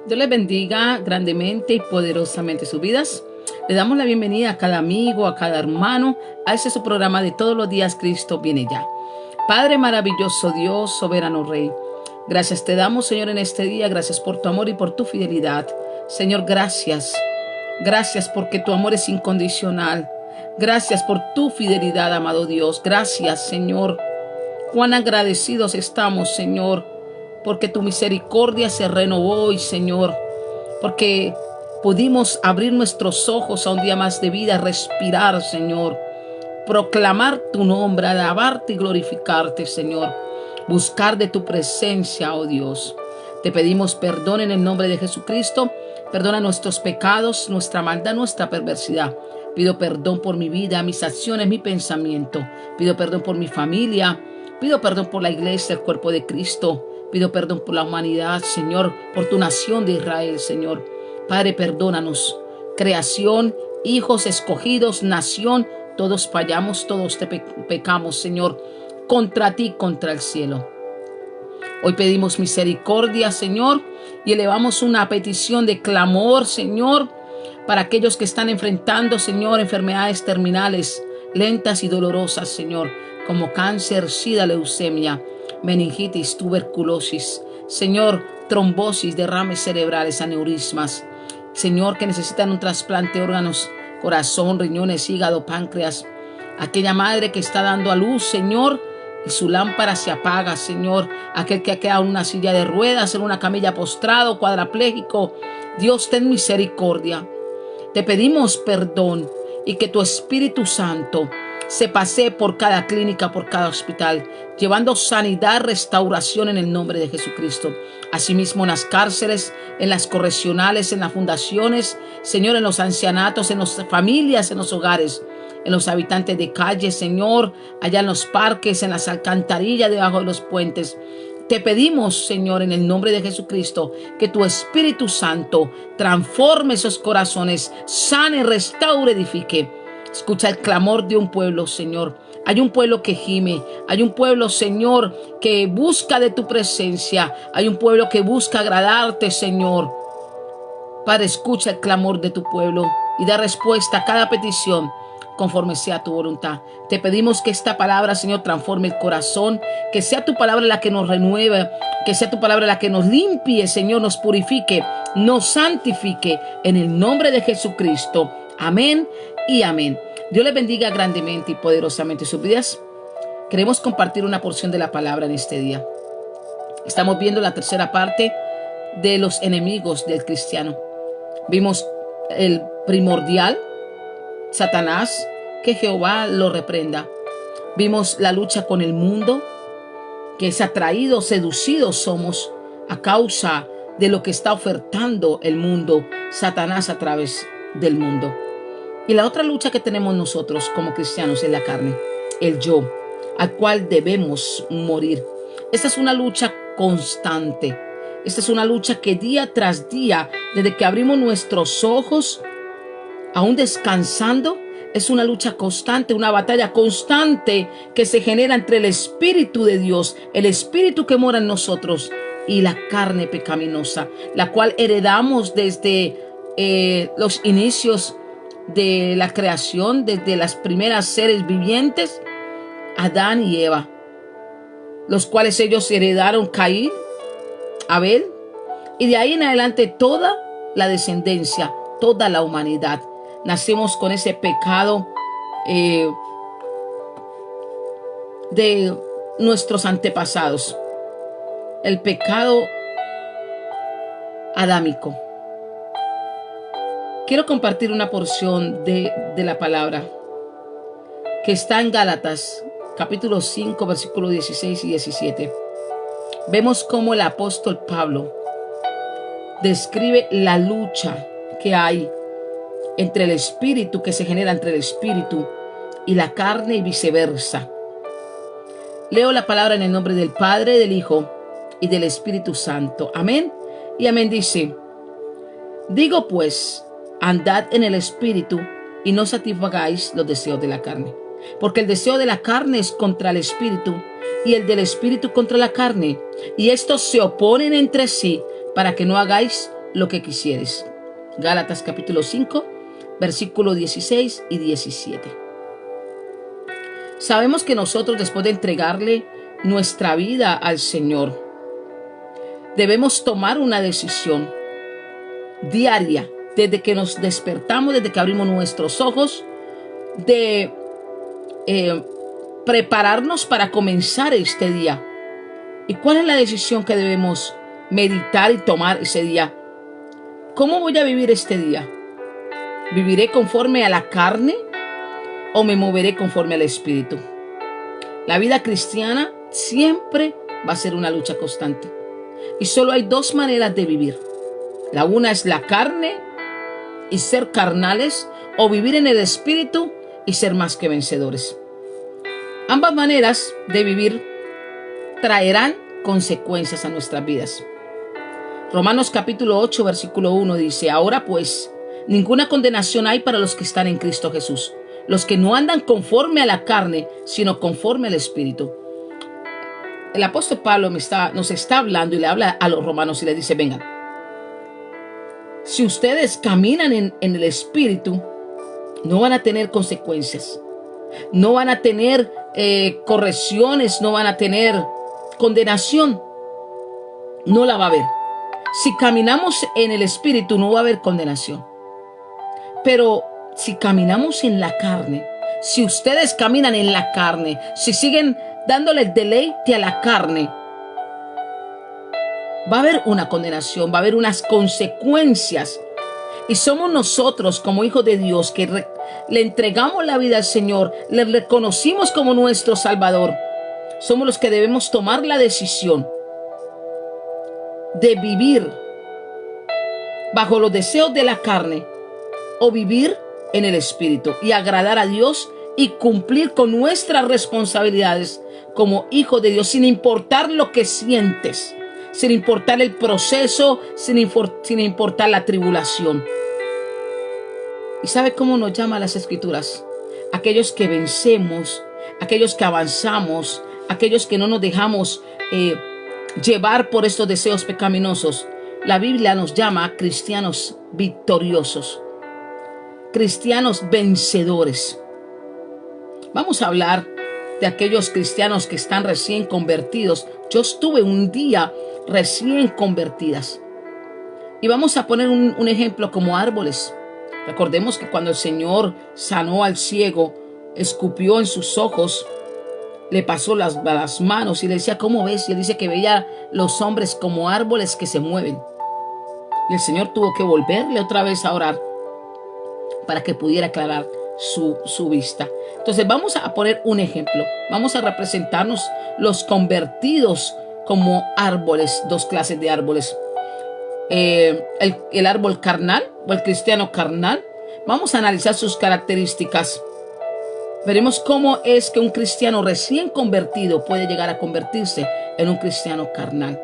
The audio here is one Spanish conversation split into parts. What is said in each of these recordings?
Dios les bendiga grandemente y poderosamente sus vidas. Le damos la bienvenida a cada amigo, a cada hermano, a este su programa de todos los días Cristo viene ya. Padre maravilloso Dios, soberano Rey, gracias te damos, Señor, en este día. Gracias por tu amor y por tu fidelidad. Señor, gracias. Gracias porque tu amor es incondicional. Gracias por tu fidelidad, amado Dios. Gracias, Señor. Cuán agradecidos estamos, Señor, porque tu misericordia se renovó hoy, Señor, porque pudimos abrir nuestros ojos a un día más de vida, respirar, Señor, proclamar tu nombre, alabarte y glorificarte, Señor, buscar de tu presencia, oh Dios. Te pedimos perdón en el nombre de Jesucristo. Perdona nuestros pecados, nuestra maldad, nuestra perversidad. Pido perdón por mi vida, mis acciones, mi pensamiento. Pido perdón por mi familia. Pido perdón por la iglesia, el cuerpo de Cristo. Pido perdón por la humanidad, Señor, por tu nación de Israel, Señor. Padre, perdónanos. Creación, hijos escogidos, nación, todos fallamos, todos te pecamos, Señor, contra ti, contra el cielo. Hoy pedimos misericordia, Señor, y elevamos una petición de clamor, Señor, para aquellos que están enfrentando, Señor, enfermedades terminales, lentas y dolorosas, Señor, como cáncer, sida, leucemia, meningitis, tuberculosis, Señor, trombosis, derrames cerebrales, aneurismas, Señor, que necesitan un trasplante de órganos, corazón, riñones, hígado, páncreas, aquella madre que está dando a luz, Señor, y su lámpara se apaga, Señor, aquel que ha quedado en una silla de ruedas, en una camilla postrado, cuadraplégico, Dios, ten misericordia. Te pedimos perdón y que tu Espíritu Santo se pasee por cada clínica, por cada hospital, llevando sanidad, restauración en el nombre de Jesucristo. Asimismo en las cárceles, en las correccionales, en las fundaciones, Señor, en los ancianatos, en las familias, en los hogares, en los habitantes de calle, Señor, allá en los parques, en las alcantarillas, debajo de los puentes. Te pedimos, Señor, en el nombre de Jesucristo, que tu Espíritu Santo transforme esos corazones, sane, restaure, edifique. Escucha el clamor de un pueblo, Señor. Hay un pueblo que gime. Hay un pueblo, Señor, que busca de tu presencia. Hay un pueblo que busca agradarte, Señor. Padre, escucha el clamor de tu pueblo y da respuesta a cada petición conforme sea tu voluntad. Te pedimos que esta palabra, Señor, transforme el corazón, que sea tu palabra la que nos renueve, que sea tu palabra la que nos limpie, Señor, nos purifique, nos santifique, en el nombre de Jesucristo. Amén y amén. Dios les bendiga grandemente y poderosamente sus vidas. Queremos compartir una porción de la palabra en este día. Estamos viendo la tercera parte de los enemigos del cristiano. Vimos el primordial, Satanás, que Jehová lo reprenda. Vimos la lucha con el mundo, que es atraído, seducidos somos a causa de lo que está ofertando el mundo, Satanás a través del mundo. Y la otra lucha que tenemos nosotros como cristianos es la carne, el yo, al cual debemos morir. Esta es una lucha constante. Esta es una lucha que día tras día, desde que abrimos nuestros ojos, aún descansando, es una lucha constante, una batalla constante que se genera entre el Espíritu de Dios, el Espíritu que mora en nosotros, y la carne pecaminosa, la cual heredamos desde los inicios de la creación, desde las primeras seres vivientes, Adán y Eva, los cuales ellos heredaron Caín, Abel, y de ahí en adelante toda la descendencia, toda la humanidad. Nacimos con ese pecado de nuestros antepasados, el pecado adámico. Quiero compartir una porción de la palabra que está en Gálatas, capítulo 5, versículos 16 y 17. Vemos cómo el apóstol Pablo describe la lucha que hay entre el espíritu, que se genera entre el espíritu y la carne y viceversa. Leo la palabra en el nombre del Padre, del Hijo y del Espíritu Santo. Amén y amén. Dice: digo pues, andad en el espíritu y no satisfagáis los deseos de la carne. Porque el deseo de la carne es contra el espíritu y el del espíritu contra la carne. Y estos se oponen entre sí para que no hagáis lo que quisieres. Gálatas capítulo 5, versículos 16 y 17. Sabemos que nosotros, después de entregarle nuestra vida al Señor, debemos tomar una decisión diaria, desde que nos despertamos, desde que abrimos nuestros ojos, de prepararnos para comenzar este día. ¿Y cuál es la decisión que debemos meditar y tomar ese día? ¿Cómo voy a vivir este día? ¿Viviré conforme a la carne o me moveré conforme al Espíritu? La vida cristiana siempre va a ser una lucha constante. Y solo hay dos maneras de vivir. La una es la carne y ser carnales, o vivir en el Espíritu y ser más que vencedores. Ambas maneras de vivir traerán consecuencias a nuestras vidas. Romanos capítulo 8, versículo 1 dice: ahora pues, ninguna condenación hay para los que están en Cristo Jesús, los que no andan conforme a la carne, sino conforme al Espíritu. El apóstol Pablo nos está hablando y le habla a los romanos y le dice: vengan, si ustedes caminan en el Espíritu, no van a tener consecuencias, no van a tener correcciones, no van a tener condenación, no la va a haber. Si caminamos en el Espíritu, no va a haber condenación. Pero si caminamos en la carne, si ustedes caminan en la carne, si siguen dándole deleite a la carne, va a haber una condenación, va a haber unas consecuencias. Y somos nosotros, como hijos de Dios, que le entregamos la vida al Señor, le reconocimos como nuestro Salvador. Somos los que debemos tomar la decisión de vivir bajo los deseos de la carne o vivir en el Espíritu y agradar a Dios y cumplir con nuestras responsabilidades como hijos de Dios, sin importar lo que sientes, sin importar el proceso, sin importar la tribulación. ¿Y sabe cómo nos llama las Escrituras? Aquellos que vencemos, aquellos que avanzamos, aquellos que no nos dejamos llevar por estos deseos pecaminosos. La Biblia nos llama cristianos victoriosos, cristianos vencedores. Vamos a hablar de aquellos cristianos que están recién convertidos. Yo estuve un día recién convertidas. Y vamos a poner un ejemplo como árboles. Recordemos que cuando el Señor sanó al ciego, escupió en sus ojos, le pasó las manos y le decía: ¿cómo ves? Y él dice que veía los hombres como árboles que se mueven. Y el Señor tuvo que volverle otra vez a orar para que pudiera aclarar su vista. Entonces vamos a poner un ejemplo. Vamos a representarnos los convertidos como árboles, dos clases de árboles. El árbol carnal o el cristiano carnal. Vamos a analizar sus características. Veremos cómo es que un cristiano recién convertido puede llegar a convertirse en un cristiano carnal.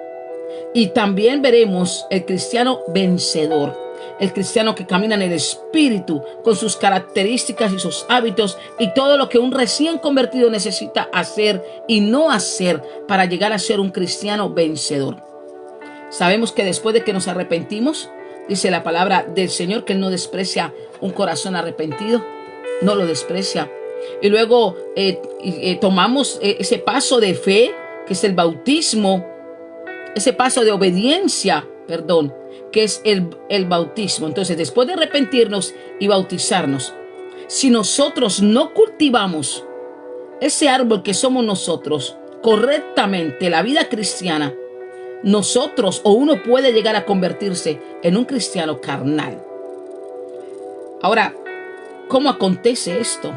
Y también veremos el cristiano vencedor, el cristiano que camina en el Espíritu con sus características y sus hábitos y todo lo que un recién convertido necesita hacer y no hacer para llegar a ser un cristiano vencedor. Sabemos que después de que nos arrepentimos, dice la palabra del Señor que Él no desprecia un corazón arrepentido, no lo desprecia. Y luego tomamos ese paso de fe, que es el bautismo, ese paso de obediencia, que es el bautismo. Entonces, después de arrepentirnos y bautizarnos, si nosotros no cultivamos ese árbol que somos nosotros correctamente, la vida cristiana, nosotros o uno puede llegar a convertirse en un cristiano carnal. Ahora, ¿cómo acontece esto?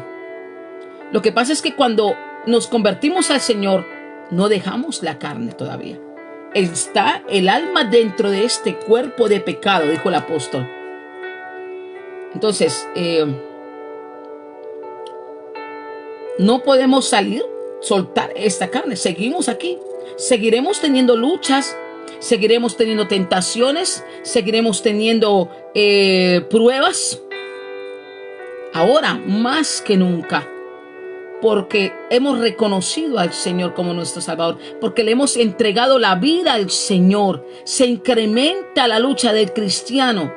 Lo que pasa es que cuando nos convertimos al Señor, no dejamos la carne todavía. Está el alma dentro de este cuerpo de pecado, dijo el apóstol. Entonces, no podemos soltar esta carne. Seguimos aquí. Seguiremos teniendo luchas, seguiremos teniendo tentaciones, seguiremos teniendo pruebas. Ahora, más que nunca, porque hemos reconocido al Señor como nuestro Salvador, porque le hemos entregado la vida al Señor. Se incrementa la lucha del cristiano.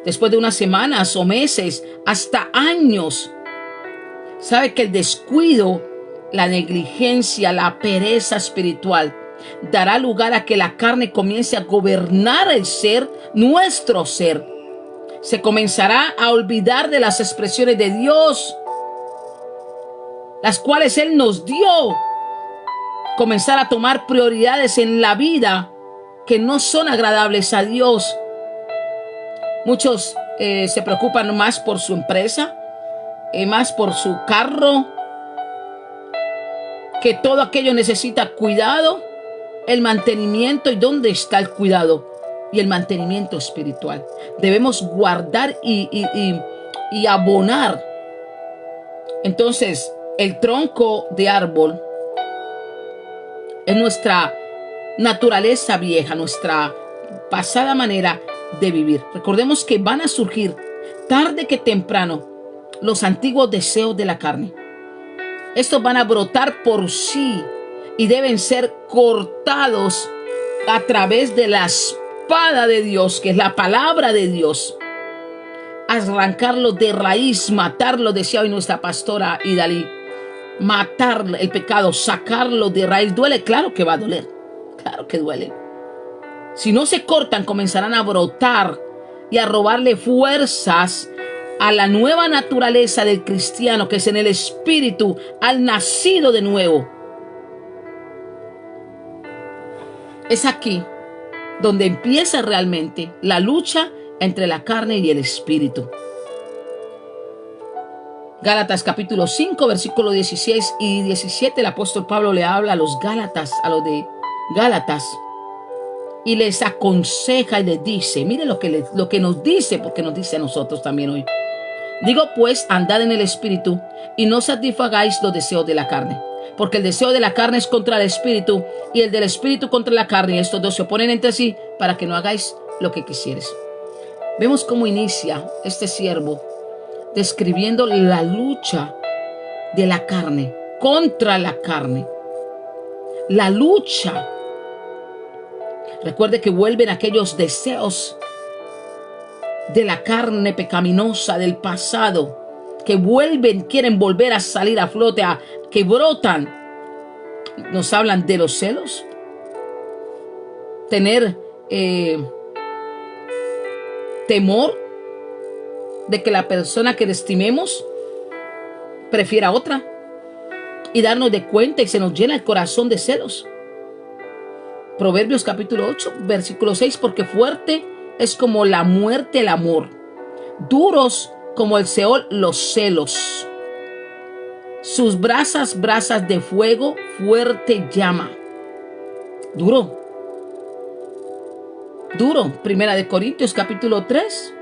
Después de unas semanas o meses, hasta años, sabe que el descuido, la negligencia, la pereza espiritual dará lugar a que la carne comience a gobernar el ser, nuestro ser. Se comenzará a olvidar de las expresiones de Dios, las cuales Él nos dio. Comenzar a tomar prioridades en la vida que no son agradables a Dios. Muchos se preocupan más por su empresa, más por su carro, que todo aquello necesita cuidado, el mantenimiento. ¿Y dónde está el cuidado y el mantenimiento espiritual? Debemos guardar y abonar. Entonces, el tronco de árbol es nuestra naturaleza vieja, nuestra pasada manera de vivir. Recordemos que van a surgir tarde que temprano los antiguos deseos de la carne. Estos van a brotar por sí y deben ser cortados a través de la espada de Dios, que es la palabra de Dios. Arrancarlo de raíz, matarlo, decía hoy nuestra pastora Idalí. Matar el pecado, sacarlo de raíz. ¿Duele? Claro que va a doler. Claro que duele. Si no se cortan, comenzarán a brotar y a robarle fuerzas a la nueva naturaleza del cristiano, que es en el espíritu, al nacido de nuevo. Es aquí donde empieza realmente la lucha entre la carne y el espíritu. Gálatas capítulo 5, versículo 16 y 17, el apóstol Pablo le habla a los Gálatas, a los de Gálatas, y les aconseja y les dice, mire lo que nos dice, porque nos dice a nosotros también hoy. Digo pues, andad en el espíritu y no satisfagáis los deseos de la carne, porque el deseo de la carne es contra el espíritu y el del espíritu contra la carne, y estos dos se oponen entre sí para que no hagáis lo que quisieres. Vemos cómo inicia este siervo describiendo la lucha de la carne contra la carne. La lucha. Recuerde que vuelven aquellos deseos de la carne pecaminosa del pasado, que vuelven, quieren volver a salir a flote, que brotan. Nos hablan de los celos, tener temor de que la persona que estimemos prefiera a otra, y darnos de cuenta y se nos llena el corazón de celos. Proverbios capítulo 8, versículo 6, porque fuerte es como la muerte el amor, duros como el Seol los celos. Sus brasas de fuego, fuerte llama. Duro. Primera de Corintios capítulo 3.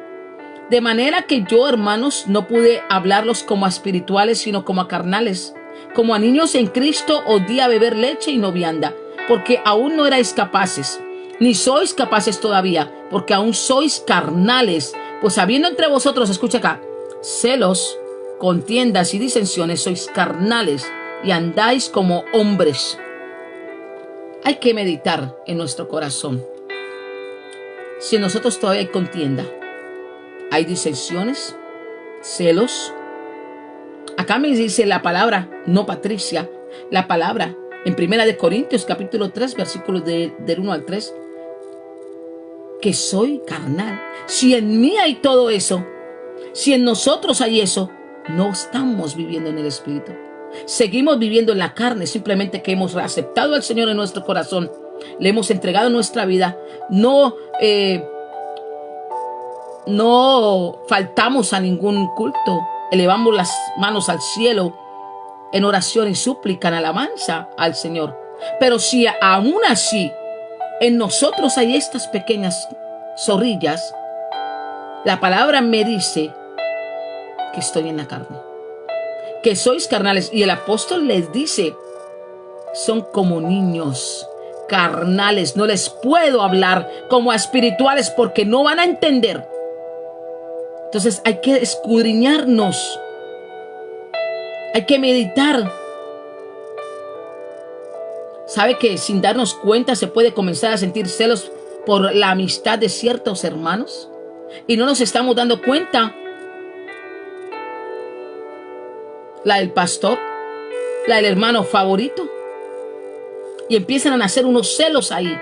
De manera que yo, hermanos, no pude hablarlos como a espirituales, sino como a carnales. Como a niños en Cristo os di a beber leche y no vianda, porque aún no erais capaces, ni sois capaces todavía, porque aún sois carnales. Pues habiendo entre vosotros, escucha acá, celos, contiendas y disensiones, sois carnales y andáis como hombres. Hay que meditar en nuestro corazón. Si en nosotros todavía hay contienda, hay disensiones, celos. Acá me dice la palabra, no Patricia, la palabra en Primera de Corintios capítulo 3, versículos del 1 al 3, que soy carnal. Si en mí hay todo eso, si en nosotros hay eso, no estamos viviendo en el espíritu. Seguimos viviendo en la carne, simplemente que hemos aceptado al Señor en nuestro corazón, le hemos entregado nuestra vida, no faltamos a ningún culto, elevamos las manos al cielo en oración y súplica, en alabanza al Señor. Pero si aún así en nosotros hay estas pequeñas zorrillas, la palabra me dice que estoy en la carne, que sois carnales. Y el apóstol les dice, son como niños carnales, no les puedo hablar como a espirituales porque no van a entender. Entonces hay que escudriñarnos, Hay que meditar. ¿Sabe que sin darnos cuenta se puede comenzar a sentir celos por la amistad de ciertos hermanos? Y no nos estamos dando cuenta. La del pastor, la del hermano favorito. Y empiezan a nacer unos celos ahí,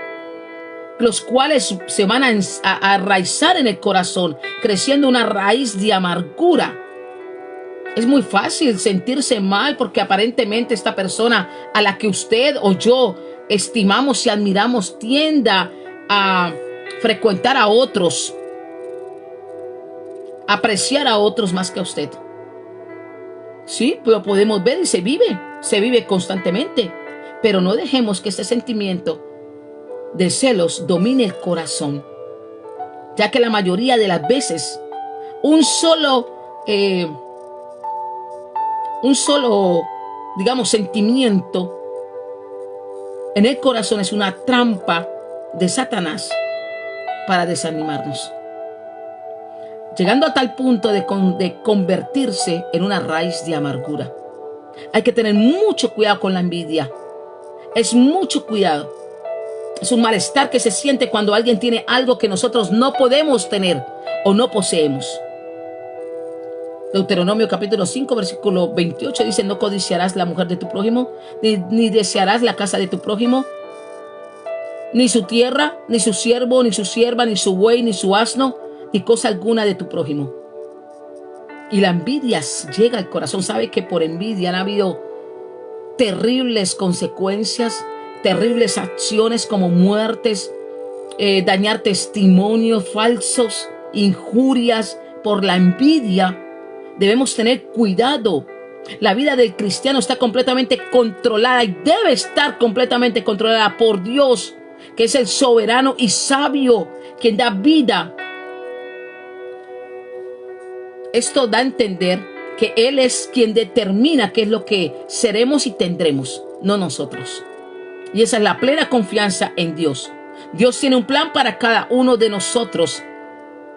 los cuales se van a arraizar en el corazón, creciendo una raíz de amargura. Es muy fácil sentirse mal porque aparentemente esta persona a la que usted o yo estimamos y admiramos tienda a frecuentar a otros, apreciar a otros más que a usted. Sí, lo podemos ver y se vive constantemente. Pero no dejemos que este sentimiento de celos domine el corazón, ya que la mayoría de las veces un solo, digamos, sentimiento en el corazón es una trampa de Satanás para desanimarnos, llegando a tal punto de convertirse en una raíz de amargura. Hay que tener mucho cuidado con la envidia. Es mucho cuidado. Es un malestar que se siente cuando alguien tiene algo que nosotros no podemos tener o no poseemos. Deuteronomio capítulo 5, versículo 28 dice: no codiciarás la mujer de tu prójimo, ni desearás la casa de tu prójimo, ni su tierra, ni su siervo, ni su sierva, ni su buey, ni su asno, ni cosa alguna de tu prójimo. Y la envidia llega al corazón. ¿Sabe que por envidia han habido terribles consecuencias, terribles acciones como muertes, dañar testimonios falsos, injurias por la envidia? Debemos tener cuidado. La vida del cristiano está completamente controlada y debe estar completamente controlada por Dios, que es el soberano y sabio, quien da vida. Esto da a entender que Él es quien determina qué es lo que seremos y tendremos, no nosotros. Y esa es la plena confianza en Dios. Dios tiene un plan para cada uno de nosotros,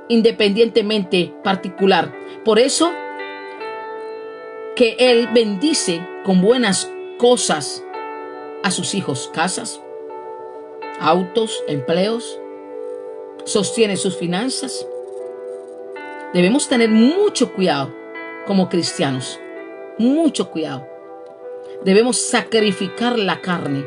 independientemente particular. Por eso que Él bendice con buenas cosas a sus hijos: casas, autos, empleos, sostiene sus finanzas. Debemos tener mucho cuidado como cristianos, mucho cuidado. Debemos sacrificar la carne.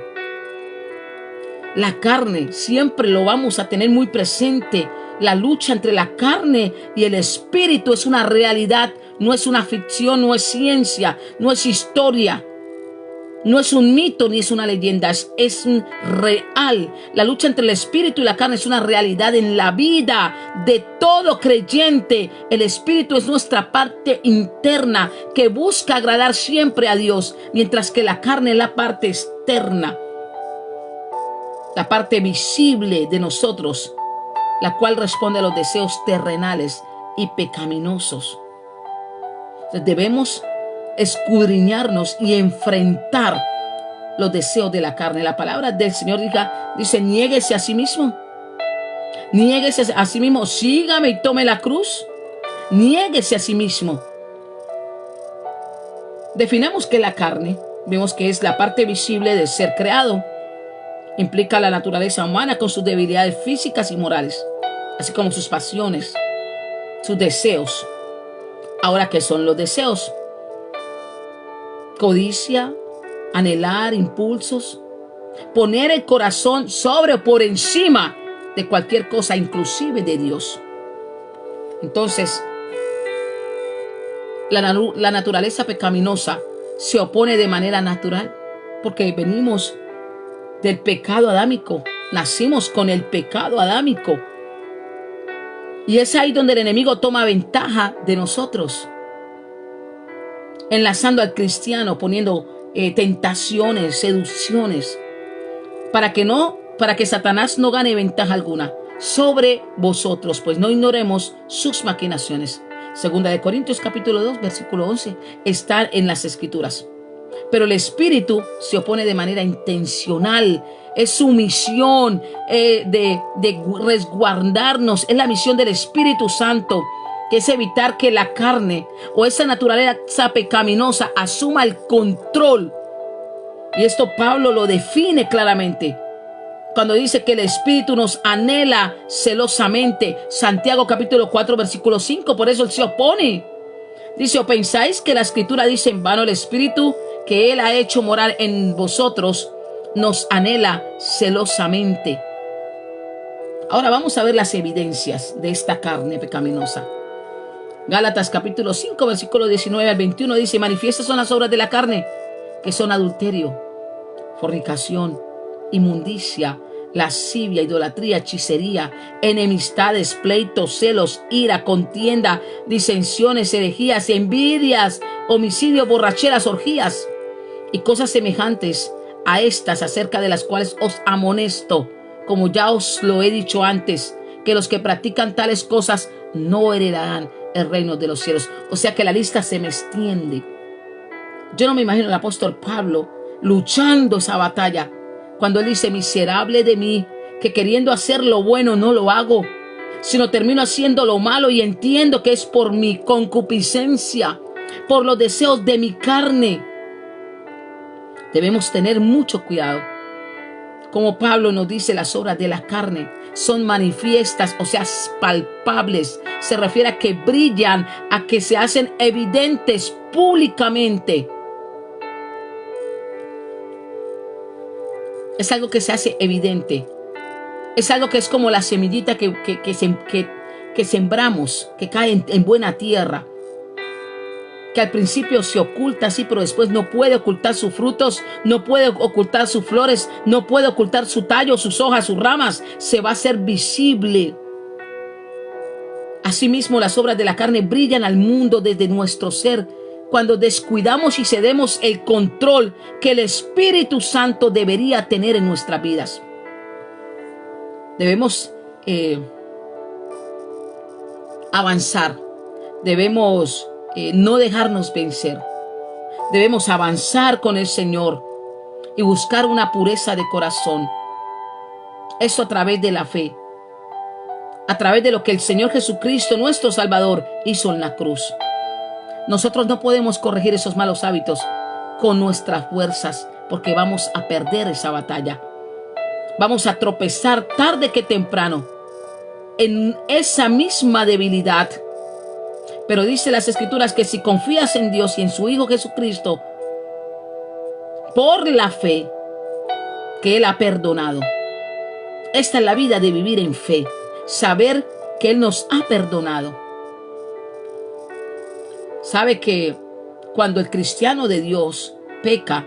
La carne siempre lo vamos a tener muy presente. La lucha entre la carne y el espíritu es una realidad, no es una ficción, no es ciencia, no es historia, no es un mito ni es una leyenda, es real. La lucha entre el espíritu y la carne es una realidad en la vida de todo creyente. El espíritu es nuestra parte interna que busca agradar siempre a Dios, mientras que la carne es la parte externa, la parte visible de nosotros, la cual responde a los deseos terrenales y pecaminosos. Entonces debemos escudriñarnos y enfrentar los deseos de la carne. La palabra del Señor dice: niéguese a sí mismo. Niéguese a sí mismo. Sígame y tome la cruz. Niéguese a sí mismo. Definamos que la carne, vemos que es la parte visible del ser creado. Implica la naturaleza humana con sus debilidades físicas y morales, así como sus pasiones, sus deseos. Ahora, ¿qué son los deseos? Codicia, anhelar, impulsos, poner el corazón sobre o por encima de cualquier cosa, inclusive de Dios. Entonces, la naturaleza pecaminosa se opone de manera natural, porque venimos del pecado adámico, nacimos con el pecado adámico. Y es ahí donde el enemigo toma ventaja de nosotros, enlazando al cristiano, poniendo tentaciones, seducciones, para que Satanás no gane ventaja alguna sobre vosotros, pues no ignoremos sus maquinaciones. Segunda de Corintios capítulo 2, versículo 11, está en las Escrituras. Pero el espíritu se opone de manera intencional. Es su misión de resguardarnos. Es la misión del Espíritu Santo que es evitar que la carne o esa naturaleza pecaminosa asuma el control. Y esto Pablo lo define claramente cuando dice que el Espíritu nos anhela celosamente. Santiago capítulo 4 versículo 5, por eso él se opone. Dice: ¿o pensáis que la Escritura dice en vano? El Espíritu que Él ha hecho morar en vosotros nos anhela celosamente. Ahora vamos a ver las evidencias de esta carne pecaminosa. Gálatas capítulo 5 versículo 19 al 21 dice: manifiestas son las obras de la carne, que son adulterio, fornicación, inmundicia, lascivia, idolatría, hechicería, enemistades, pleitos, celos, ira, contienda, disensiones, herejías, envidias, homicidios, borracheras, orgías y cosas semejantes a estas, acerca de las cuales os amonesto, como ya os lo he dicho antes, que los que practican tales cosas no heredarán el reino de los cielos. O sea que la lista se me extiende. Yo no me imagino al apóstol Pablo luchando esa batalla cuando él dice: miserable de mí, que queriendo hacer lo bueno no lo hago, sino termino haciendo lo malo, y entiendo que es por mi concupiscencia, por los deseos de mi carne. Debemos tener mucho cuidado. Como Pablo nos dice, las obras de la carne son manifiestas, o sea, palpables. Se refiere a que brillan, a que se hacen evidentes públicamente. Es algo que se hace evidente. Es algo que es como la semillita que sembramos, que cae en buena tierra, que al principio se oculta así, pero después no puede ocultar sus frutos, no puede ocultar sus flores, no puede ocultar su tallo, sus hojas, sus ramas. Se va a hacer visible. Asimismo, las obras de la carne brillan al mundo desde nuestro ser, cuando descuidamos y cedemos el control que el Espíritu Santo debería tener en nuestras vidas. Debemos avanzar. Debemos no dejarnos vencer. Debemos avanzar con el Señor y buscar una pureza de corazón. Eso a través de la fe, a través de lo que el Señor Jesucristo, nuestro Salvador, hizo en la cruz. Nosotros no podemos corregir esos malos hábitos con nuestras fuerzas, porque vamos a perder esa batalla. Vamos a tropezar tarde que temprano en esa misma debilidad. Pero dice las Escrituras que si confías en Dios y en su Hijo Jesucristo, por la fe que Él ha perdonado. Esta es la vida de vivir en fe, saber que Él nos ha perdonado. Sabe que cuando el cristiano de Dios peca,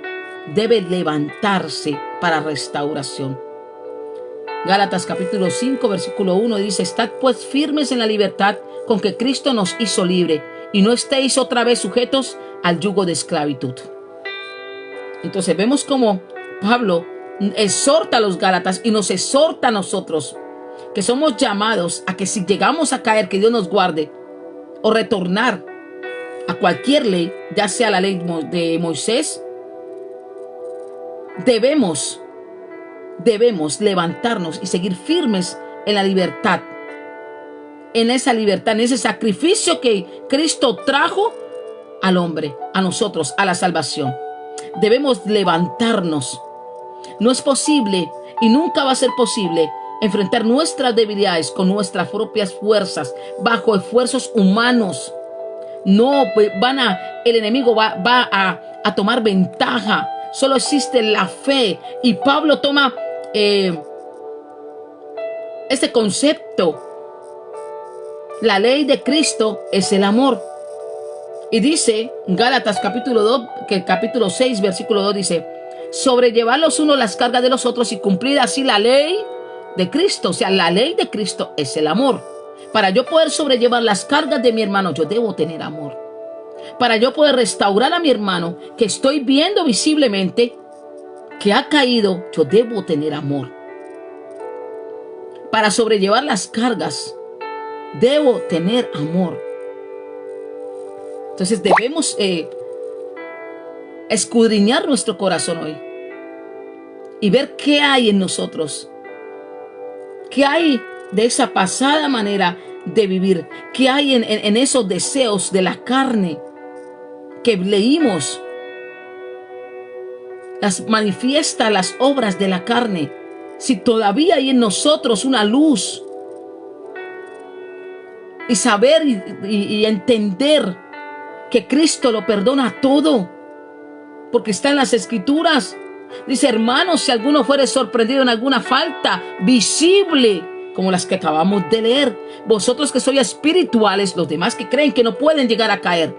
debe levantarse para restauración. Gálatas capítulo 5 versículo 1 dice: estad pues firmes en la libertad con que Cristo nos hizo libre, y no estéis otra vez sujetos al yugo de esclavitud. Entonces vemos como Pablo exhorta a los Gálatas y nos exhorta a nosotros, que somos llamados a que si llegamos a caer, que Dios nos guarde, o retornar a cualquier ley, ya sea la ley de Moisés, debemos levantarnos y seguir firmes en la libertad, en esa libertad, en ese sacrificio que Cristo trajo al hombre, a nosotros, a la salvación. Debemos levantarnos. No es posible y nunca va a ser posible enfrentar nuestras debilidades con nuestras propias fuerzas, bajo esfuerzos humanos. No, el enemigo va a tomar ventaja. Solo existe la fe. Y Pablo toma este concepto. La ley de Cristo es el amor. Y dice Gálatas capítulo 6 versículo 2 dice: sobrellevar los unos las cargas de los otros y cumplir así la ley de Cristo. O sea, la ley de Cristo es el amor. Para yo poder sobrellevar las cargas de mi hermano, yo debo tener amor. Para yo poder restaurar a mi hermano que estoy viendo visiblemente que ha caído, yo debo tener amor. Para sobrellevar las cargas, debo tener amor. Entonces debemos escudriñar nuestro corazón hoy y ver qué hay en nosotros, qué hay de esa pasada manera de vivir? ¿Qué hay en esos deseos de la carne que leímos? Las manifiesta las obras de la carne. Si todavía hay en nosotros una luz y saber y entender que Cristo lo perdona todo, porque está en las Escrituras. Dice: hermanos, si alguno fuere sorprendido en alguna falta visible, como las que acabamos de leer, vosotros que sois espirituales, los demás que creen que no pueden llegar a caer,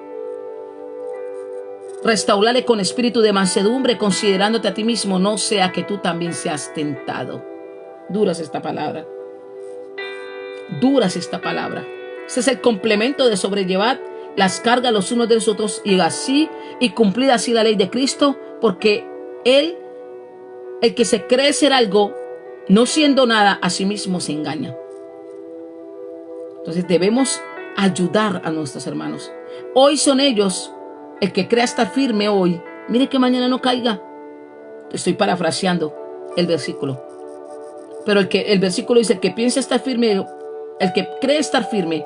restaurale con espíritu de mansedumbre, considerándote a ti mismo, no sea que tú también seas tentado. Dura es esta palabra. Dura es esta palabra. Ese es el complemento de sobrellevar las cargas los unos de los otros y así, y cumplir así la ley de Cristo, porque Él, el que se cree ser algo, no siendo nada, a sí mismo se engaña. Entonces debemos ayudar a nuestros hermanos. Hoy son ellos, el que crea estar firme hoy, mire que mañana no caiga. Estoy parafraseando el versículo. Pero el versículo dice: el que piensa estar firme, el que cree estar firme,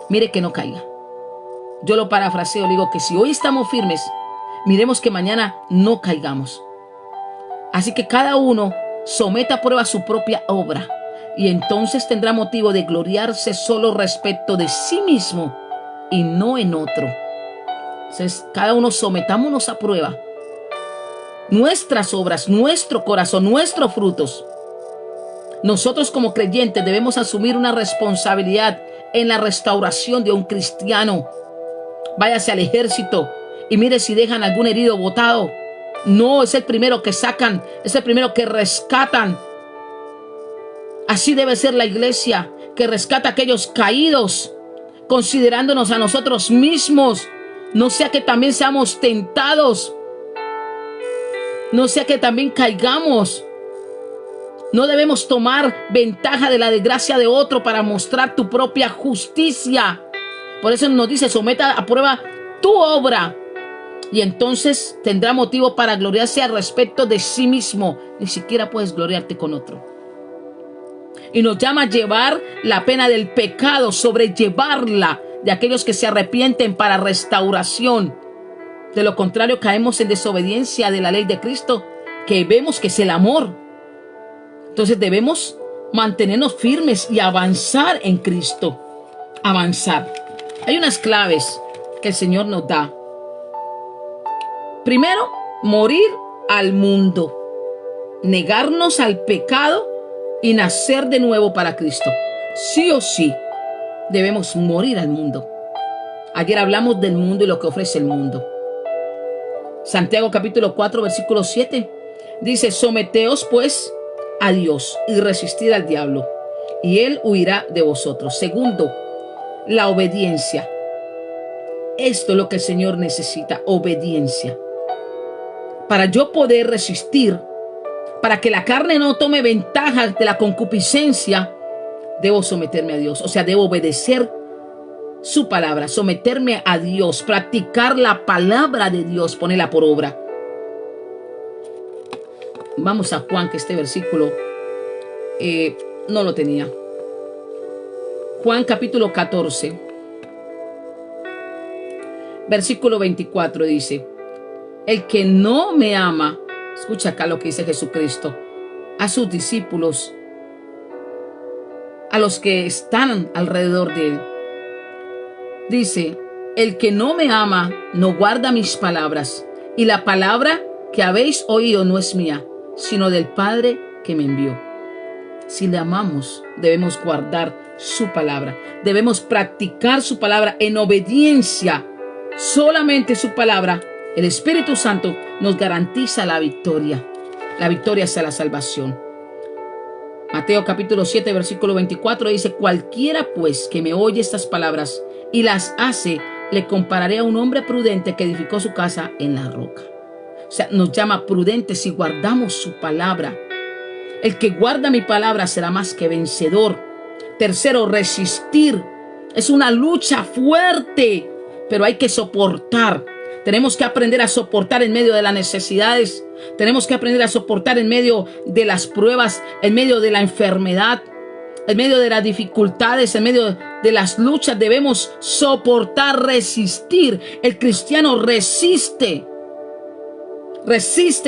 mire que no caiga. Yo lo parafraseo, digo que si hoy estamos firmes, miremos que mañana no caigamos. Así que cada uno someta a prueba su propia obra, y entonces tendrá motivo de gloriarse solo respecto de sí mismo y no en otro. Entonces, cada uno sometámonos a prueba nuestras obras, nuestro corazón, nuestros frutos. Nosotros como creyentes debemos asumir una responsabilidad en la restauración de un cristiano. Váyase al ejército y mire si dejan algún herido botado. No, es el primero que sacan, es el primero que rescatan. Así debe ser la iglesia, que rescata a aquellos caídos, considerándonos a nosotros mismos. No sea que también seamos tentados, no sea que también caigamos. No debemos tomar ventaja de la desgracia de otro para mostrar tu propia justicia. Por eso nos dice: someta a prueba tu obra, y entonces tendrá motivo para gloriarse al respecto de sí mismo. Ni siquiera puedes gloriarte con otro. Y nos llama a llevar la pena del pecado, sobrellevarla, de aquellos que se arrepienten para restauración. De lo contrario, caemos en desobediencia de la ley de Cristo, que vemos que es el amor. Entonces debemos mantenernos firmes y avanzar en Cristo. Avanzar. Hay unas claves que el Señor nos da. Primero, morir al mundo, negarnos al pecado y nacer de nuevo para Cristo. Sí o sí, debemos morir al mundo. Ayer hablamos del mundo y lo que ofrece el mundo. Santiago capítulo 4, versículo 7 dice: someteos pues a Dios y resistid al diablo, y él huirá de vosotros. Segundo, la obediencia. Esto es lo que el Señor necesita: obediencia. Para yo poder resistir, para que la carne no tome ventaja de la concupiscencia, debo someterme a Dios. O sea, debo obedecer su palabra, someterme a Dios, practicar la palabra de Dios, ponerla por obra. Vamos a Juan, que este versículo no lo tenía. Juan capítulo 14, versículo 24 dice: el que no me ama, escucha acá lo que dice Jesucristo a sus discípulos, a los que están alrededor de él. Dice: el que no me ama no guarda mis palabras, y la palabra que habéis oído no es mía, sino del Padre que me envió. Si le amamos, debemos guardar su palabra, debemos practicar su palabra en obediencia. Solamente su palabra, el Espíritu Santo, nos garantiza la victoria. La victoria hacia la salvación. Mateo capítulo 7, versículo 24 dice: cualquiera pues que me oye estas palabras y las hace, le compararé a un hombre prudente que edificó su casa en la roca. O sea, nos llama prudentes si guardamos su palabra. El que guarda mi palabra será más que vencedor. Tercero, resistir. Es una lucha fuerte, pero hay que soportar. Tenemos que aprender a soportar en medio de las necesidades. Tenemos que aprender a soportar en medio de las pruebas, en medio de la enfermedad. En medio de las dificultades, en medio de las luchas, debemos soportar, resistir. El cristiano resiste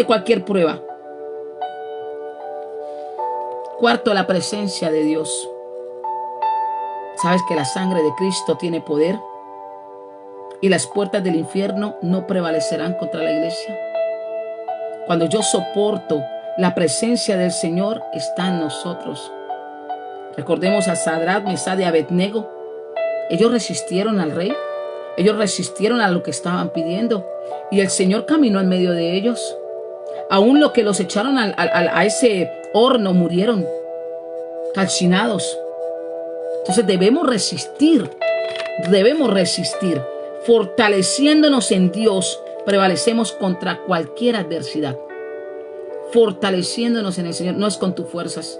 cualquier prueba. Cuarto, la presencia de Dios. ¿Sabes que la sangre de Cristo tiene poder? Y las puertas del infierno no prevalecerán contra la iglesia. Cuando yo soporto, la presencia del Señor está en nosotros. Recordemos a Sadrach, Mesach y Abednego. Ellos resistieron al rey. Ellos resistieron a lo que estaban pidiendo. Y el Señor caminó en medio de ellos. Aún los que los echaron a ese horno murieron calcinados. Entonces debemos resistir. Fortaleciéndonos en Dios, prevalecemos contra cualquier adversidad. Fortaleciéndonos en el Señor, no es con tus fuerzas.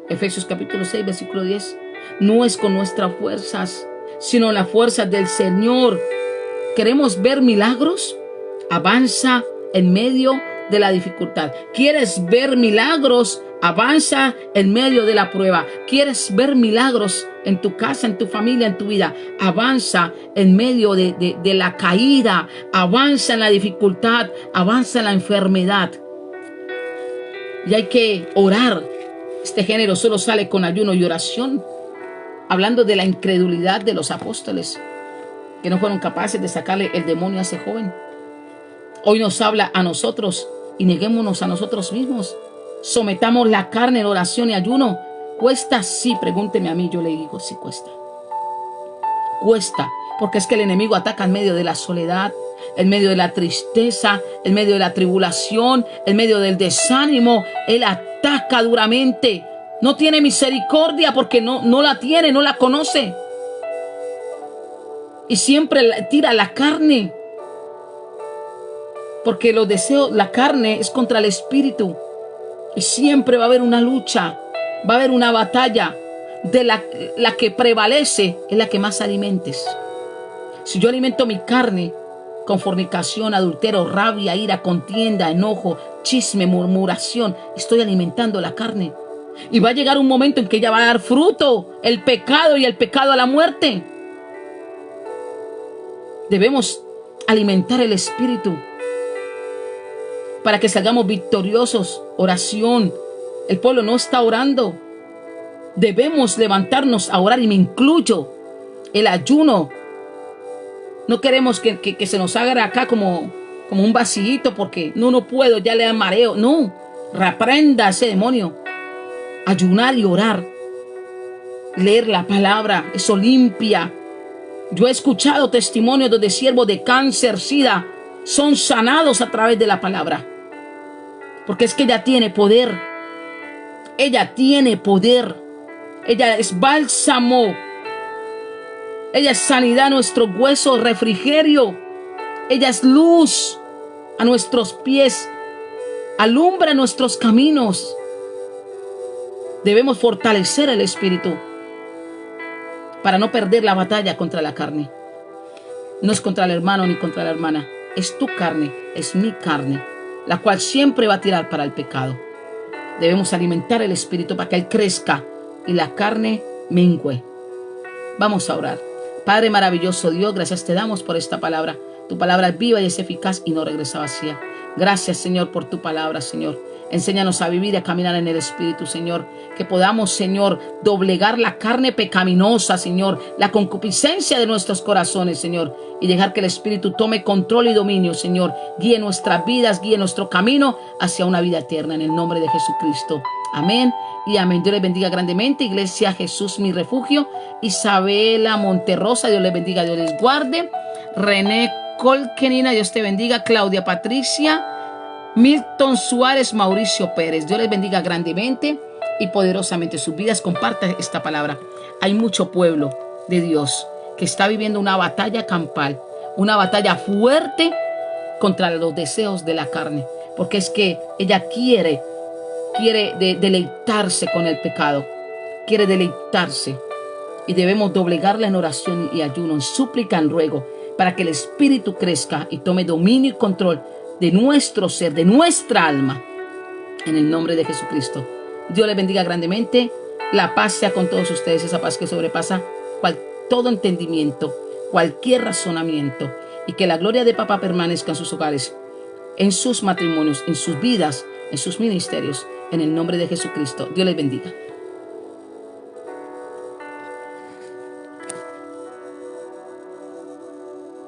Efesios capítulo 6, versículo 10. No es con nuestras fuerzas, sino las fuerzas del Señor. ¿Queremos ver milagros? Avanza en medio de la dificultad. ¿Quieres ver milagros? Avanza en medio de la prueba. ¿Quieres ver milagros en tu casa, en tu familia, en tu vida? Avanza en medio de la caída. Avanza en la dificultad. Avanza en la enfermedad. Y hay que orar. Este género solo sale con ayuno y oración. Hablando de la incredulidad de los apóstoles, que no fueron capaces de sacarle el demonio a ese joven. Hoy nos habla a nosotros y neguémonos a nosotros mismos. Sometamos la carne en oración y ayuno. ¿Cuesta? Sí, pregúnteme a mí, yo le digo, sí cuesta. Cuesta, porque es que el enemigo ataca en medio de la soledad, en medio de la tristeza, en medio de la tribulación, en medio del desánimo. Él ataca duramente. No tiene misericordia porque no la tiene, no la conoce. Y siempre tira la carne. Porque los deseos, la carne es contra el espíritu. Y siempre va a haber una lucha, va a haber una batalla. De la que prevalece es la que más alimentes. Si yo alimento mi carne con fornicación, adulterio, rabia, ira, contienda, enojo, chisme, murmuración, estoy alimentando la carne. Y va a llegar un momento en que ella va a dar fruto, el pecado, y el pecado a la muerte. Debemos alimentar el espíritu para que salgamos victoriosos. Oración. El pueblo no está orando. Debemos levantarnos a orar, y me incluyo. El ayuno. No queremos que se nos haga acá como un vacío, porque no puedo, ya le da mareo. No, reprenda a ese demonio. Ayunar y orar. Leer la palabra, eso limpia. Yo he escuchado testimonios donde siervos de cáncer, SIDA, son sanados a través de la palabra. Porque es que ella tiene poder. Ella tiene poder. Ella es bálsamo. Ella es sanidad a nuestros huesos, refrigerio. Ella es luz a nuestros pies. Alumbra nuestros caminos. Debemos fortalecer el espíritu para no perder la batalla contra la carne. No es contra el hermano ni contra la hermana. Es tu carne, es mi carne, la cual siempre va a tirar para el pecado. Debemos alimentar el espíritu para que él crezca y la carne mengüe. Vamos a orar. Padre maravilloso Dios, gracias te damos por esta palabra. Tu palabra es viva y es eficaz y no regresa vacía. Gracias, Señor, por tu palabra, Señor. Enséñanos a vivir y a caminar en el Espíritu, Señor. Que podamos, Señor, doblegar la carne pecaminosa, Señor. La concupiscencia de nuestros corazones, Señor. Y dejar que el Espíritu tome control y dominio, Señor. Guíe nuestras vidas, guíe nuestro camino hacia una vida eterna. En el nombre de Jesucristo. Amén y amén. Dios les bendiga grandemente. Iglesia Jesús, mi refugio. Isabela Monterrosa, Dios les bendiga, Dios les guarde. René Colquenina, Dios te bendiga. Claudia Patricia, Milton Suárez, Mauricio Pérez. Dios les bendiga grandemente y poderosamente sus vidas. Comparta esta palabra. Hay mucho pueblo de Dios que está viviendo una batalla campal, una batalla fuerte contra los deseos de la carne, porque es que ella quiere deleitarse con el pecado, quiere deleitarse, y debemos doblegarla en oración y ayuno, en súplica, en ruego, para que el Espíritu crezca y tome dominio y control de nuestro ser, de nuestra alma, en el nombre de Jesucristo. Dios les bendiga grandemente. La paz sea con todos ustedes, esa paz que sobrepasa todo entendimiento, cualquier razonamiento, y que la gloria de papá permanezca en sus hogares, en sus matrimonios, en sus vidas, en sus ministerios, en el nombre de Jesucristo. Dios les bendiga.